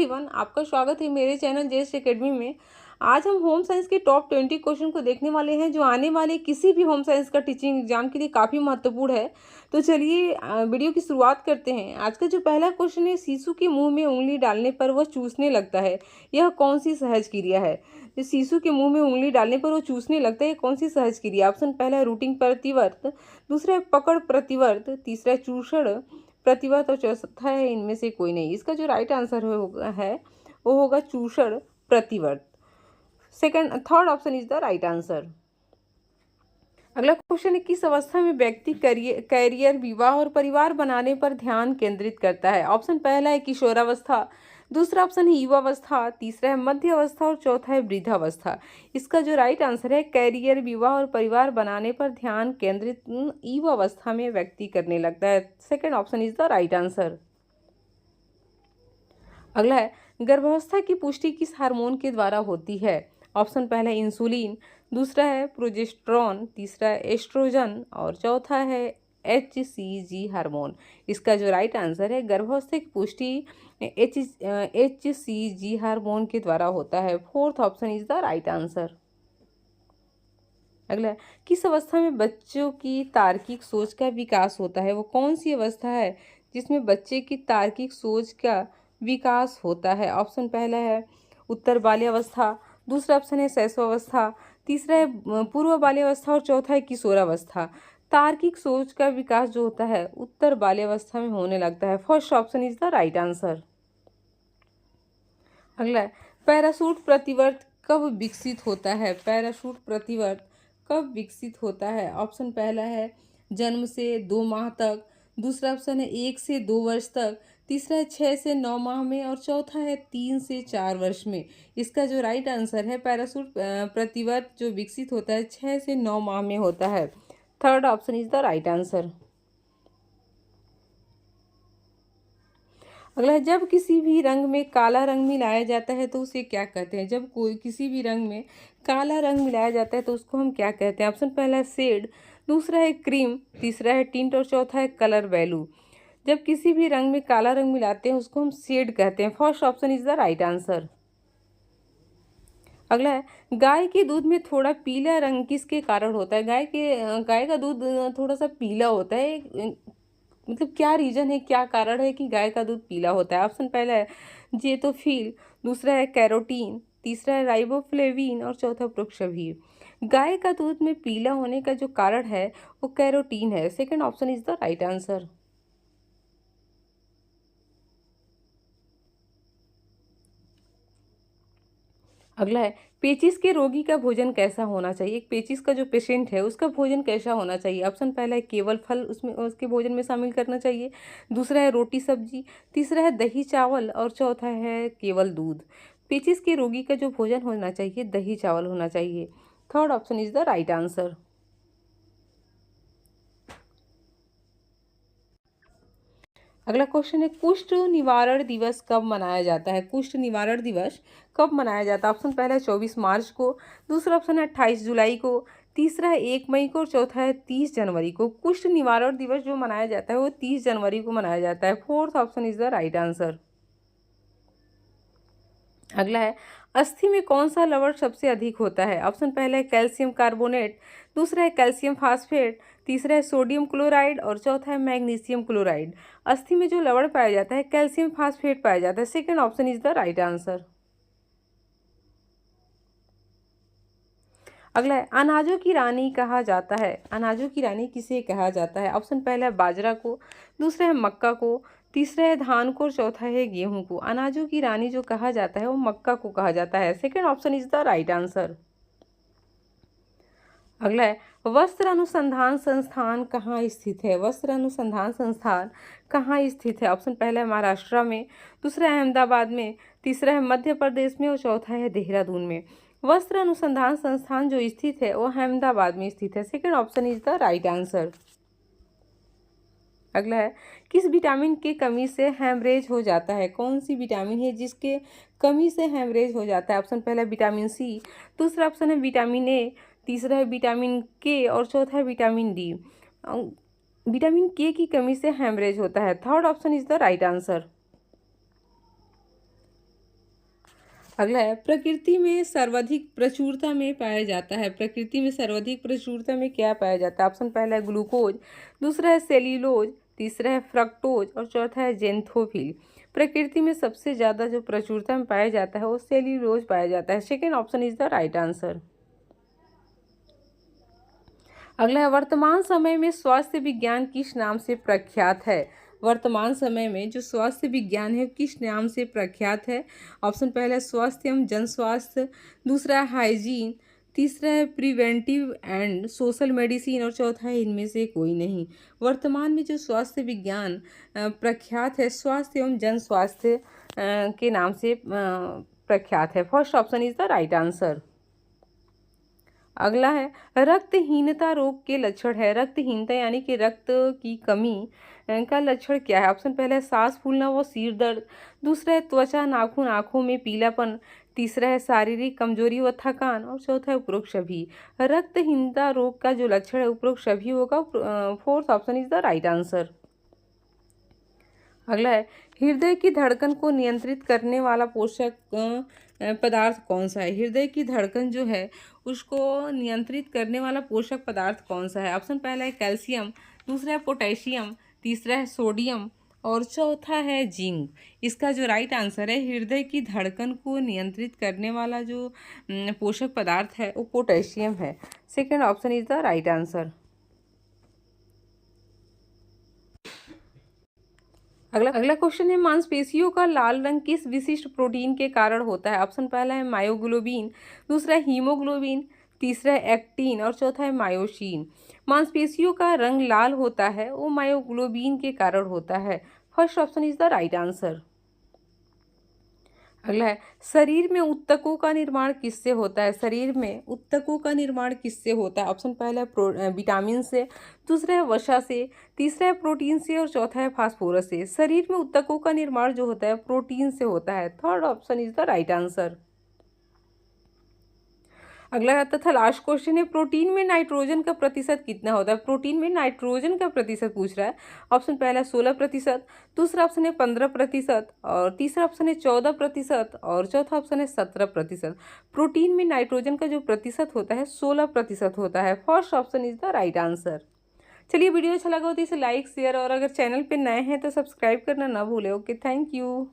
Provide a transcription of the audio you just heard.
Everyone, आपका स्वागत है मेरे चैनल जेएस एकेडमी में। आज हम होम साइंस के टॉप 20 क्वेश्चन को देखने वाले हैं जो आने वाले किसी भी होम साइंस का टीचिंग एग्जाम के लिए काफ़ी महत्वपूर्ण है। तो चलिए वीडियो की शुरुआत करते हैं। आज का जो पहला क्वेश्चन है, शिशु के मुंह में उंगली डालने पर वह चूसने लगता है, यह कौन सी सहज क्रिया है? जो शिशु के मुंह में उंगली डालने पर वो चूसने लगता है, कौन सी सहज क्रिया? ऑप्शन पहला है रूटिंग प्रतिवर्त, दूसरा है पकड़ प्रतिवर्त, तीसरा है चूषण प्रतिवर्त और चौथा है इनमें से कोई नहीं। इसका जो राइट आंसर है वो होगा चूषण प्रतिवर्त। Third option is the right answer. अगला क्वेश्चन है, किस अवस्था में व्यक्ति कैरियर, विवाह और परिवार बनाने पर ध्यान केंद्रित करता है? ऑप्शन पहला है किशोरावस्था, दूसरा ऑप्शन है युवावस्था, तीसरा है मध्य अवस्था और चौथा है वृद्धावस्था। इसका जो राइट आंसर है, कैरियर, विवाह और परिवार बनाने पर ध्यान केंद्रित युवावस्था में व्यक्ति करने लगता है। Second option is the right answer. अगला है, गर्भावस्था की पुष्टि किस हार्मोन के द्वारा होती है? ऑप्शन पहला है इंसुलिन, दूसरा है प्रोजेस्टेरॉन, तीसरा है एस्ट्रोजन और चौथा है HCG हार्मोन। इसका जो राइट आंसर है, गर्भावस्था की पुष्टि HCG हार्मोन के द्वारा होता है। Fourth option is the right answer. अगला, किस अवस्था में बच्चों की तार्किक सोच का विकास होता है? वो कौन सी अवस्था है जिसमें बच्चे की तार्किक सोच का विकास होता है? ऑप्शन पहला है उत्तर बाल्यावस्था, दूसरा ऑप्शन है शैशवावस्था, तीसरा है पूर्व बाल्यावस्था और चौथा है किशोरावस्था। तार्किक सोच का विकास जो होता है उत्तर बाल्यावस्था में होने लगता है। First option is the right answer. अगला, पैराशूट प्रतिवर्त कब विकसित होता है? पैराशूट प्रतिवर्त कब विकसित होता है? ऑप्शन पहला है जन्म से 2 माह तक, दूसरा ऑप्शन है 1 से 2 वर्ष तक, तीसरा है 6 से 9 माह में और चौथा है 3 से 4 वर्ष में। इसका जो राइट आंसर है, पैराशूट प्रतिवर्त जो विकसित होता है 6 से 9 माह में होता है। Third option is the right answer. अगला है, जब किसी भी रंग में काला रंग मिलाया जाता है तो उसे क्या कहते हैं? जब कोई किसी भी रंग में काला रंग मिलाया जाता है तो उसको हम क्या कहते हैं? ऑप्शन पहला है शेड, दूसरा है क्रीम, तीसरा है टिंट और चौथा है कलर वैल्यू। जब किसी भी रंग में काला रंग मिलाते हैं उसको हम शेड कहते हैं। First option is the right answer. अगला है, गाय के दूध में थोड़ा पीला रंग किसके कारण होता है? गाय का दूध थोड़ा सा पीला होता है, मतलब क्या रीजन है, क्या कारण है कि गाय का दूध पीला होता है? ऑप्शन पहला है जेतोफिल, दूसरा है कैरोटीन, तीसरा है राइबोफ्लेविन और चौथा प्रोक्सवीर। गाय का दूध में पीला होने का जो कारण है वो कैरोटीन है। Second option is the right answer. अगला है, पेचिश के रोगी का भोजन कैसा होना चाहिए? एक पेचिश का जो पेशेंट है उसका भोजन कैसा होना चाहिए? ऑप्शन पहला है केवल फल उसमें उसके भोजन में शामिल करना चाहिए, दूसरा है रोटी सब्जी, तीसरा है दही चावल और चौथा है केवल दूध। पेचिश के रोगी का जो भोजन होना चाहिए दही चावल होना चाहिए। Third option is the right answer. अगला क्वेश्चन है, कुष्ठ निवारण दिवस कब मनाया जाता है? कुष्ठ निवारण दिवस कब मनाया जाता है? ऑप्शन पहला है 24 मार्च को, दूसरा ऑप्शन है 28 जुलाई को, तीसरा है 1 मई को और चौथा है 30 जनवरी को। कुष्ठ निवारण दिवस जो मनाया जाता है वो 30 जनवरी को मनाया जाता है। Fourth option is the right answer. अगला है, अस्थि में कौन सा लवण सबसे अधिक होता है? ऑप्शन पहला है कैल्शियम कार्बोनेट, दूसरा है कैल्शियम फास्फेट, तीसरा है सोडियम क्लोराइड और चौथा है मैग्नीशियम क्लोराइड। अस्थि में जो लवण पाया जाता है कैल्शियम फास्फेट पाया जाता है। Second option is the right answer. अगला है, अनाजों की रानी कहा जाता है। अनाजों की रानी किसे कहा जाता है? ऑप्शन पहला है बाजरा को, दूसरा है मक्का को, तीसरा है धान को और चौथा है गेहूं को। अनाजों की रानी जो कहा जाता है वो मक्का को कहा जाता है। Second option is the right answer. अगला है, वस्त्र अनुसंधान संस्थान कहाँ स्थित है? वस्त्र अनुसंधान संस्थान कहाँ स्थित है? ऑप्शन पहला है महाराष्ट्र में, दूसरा है अहमदाबाद में, तीसरा है मध्य प्रदेश में और चौथा है देहरादून में। वस्त्र अनुसंधान संस्थान जो स्थित है वो अहमदाबाद में स्थित है। Second option is the right answer. अगला है, किस विटामिन की कमी से हेमरेज हो जाता है? कौन सी विटामिन है जिसके कमी से हेमरेज हो जाता है? ऑप्शन पहला विटामिन सी, दूसरा ऑप्शन है विटामिन ए, तीसरा है विटामिन के और चौथा है विटामिन डी। विटामिन के की कमी से हेमरेज होता है। Third option is the right answer. अगला है प्रकृति में सर्वाधिक प्रचुरता में पाया जाता है। प्रकृति में सर्वाधिक प्रचुरता में क्या पाया जाता है? ऑप्शन पहला है ग्लूकोज, दूसरा है सेल्यूलोज, तीसरा है फ्रक्टोज और चौथा है जेंथोफिल। प्रकृति में सबसे ज़्यादा जो प्रचुरता में पाया जाता है वो सेल्यूलोज पाया जाता है। Second option is the right answer. अगला है वर्तमान समय में स्वास्थ्य विज्ञान किस नाम से प्रख्यात है? वर्तमान समय में जो स्वास्थ्य विज्ञान है किस नाम से प्रख्यात है? ऑप्शन पहला है स्वास्थ्यम, जन स्वास्थ्य, दूसरा है हाइजीन, तीसरा है प्रिवेंटिव एंड सोशल मेडिसिन और चौथा है इनमें से कोई नहीं। वर्तमान में जो स्वास्थ्य विज्ञान प्रख्यात है स्वास्थ्य एवं जन स्वास्थ्य के नाम से प्रख्यात है। First option is the right answer. अगला है रक्तहीनता रोग के लक्षण है। रक्तहीनता यानी कि रक्त की कमी का लक्षण क्या है? ऑप्शन पहला है सांस फूलना व सिर दर्द, दूसरा है त्वचा, नाखून, आंखों में पीलापन, तीसरा है शारीरिक कमजोरी व थकान और चौथा है उपरोक्त सभी। रक्तहीनता रोग का जो लक्षण है उपरोक्त सभी होगा। Fourth option is the right answer. अगला है हृदय की धड़कन को नियंत्रित करने वाला पोषक पदार्थ कौन सा है? हृदय की धड़कन जो है उसको नियंत्रित करने वाला पोषक पदार्थ कौन सा है? ऑप्शन पहला है कैल्शियम, दूसरा है पोटेशियम, तीसरा है सोडियम और चौथा है जिंक। इसका जो राइट आंसर है हृदय की धड़कन को नियंत्रित करने वाला जो पोषक पदार्थ है वो पोटेशियम है। Second option is the right answer. अगला क्वेश्चन है मांसपेशियों का लाल रंग किस विशिष्ट प्रोटीन के कारण होता है? ऑप्शन पहला है मायोग्लोबिन, दूसरा है हीमोग्लोबिन, तीसरा है एक्टिन और चौथा है मायोसिन। मांसपेशियों का रंग लाल होता है वो मायोग्लोबिन के कारण होता है। First option is the right answer. अगला है शरीर में उत्तकों का निर्माण किससे होता है? शरीर में उत्तकों का निर्माण किससे होता है? ऑप्शन पहला है विटामिन से, दूसरा है वसा से, तीसरा है प्रोटीन से और चौथा है फास्फोरस से। शरीर में उत्तकों का निर्माण जो होता है प्रोटीन से होता है। Third option is the right answer. अगला तथा लास्ट क्वेश्चन है प्रोटीन में नाइट्रोजन का प्रतिशत कितना होता है? प्रोटीन में नाइट्रोजन का प्रतिशत पूछ रहा है। ऑप्शन पहला 16%, दूसरा ऑप्शन है 15% और तीसरा ऑप्शन है 14% और चौथा ऑप्शन है 17%। प्रोटीन में नाइट्रोजन का जो प्रतिशत होता है 16% होता है। First option is the right answer. चलिए वीडियो अच्छा लगा हो तो इसे लाइक शेयर और अगर चैनल पर नए हैं तो सब्सक्राइब करना ना भूलें। Okay, thank you.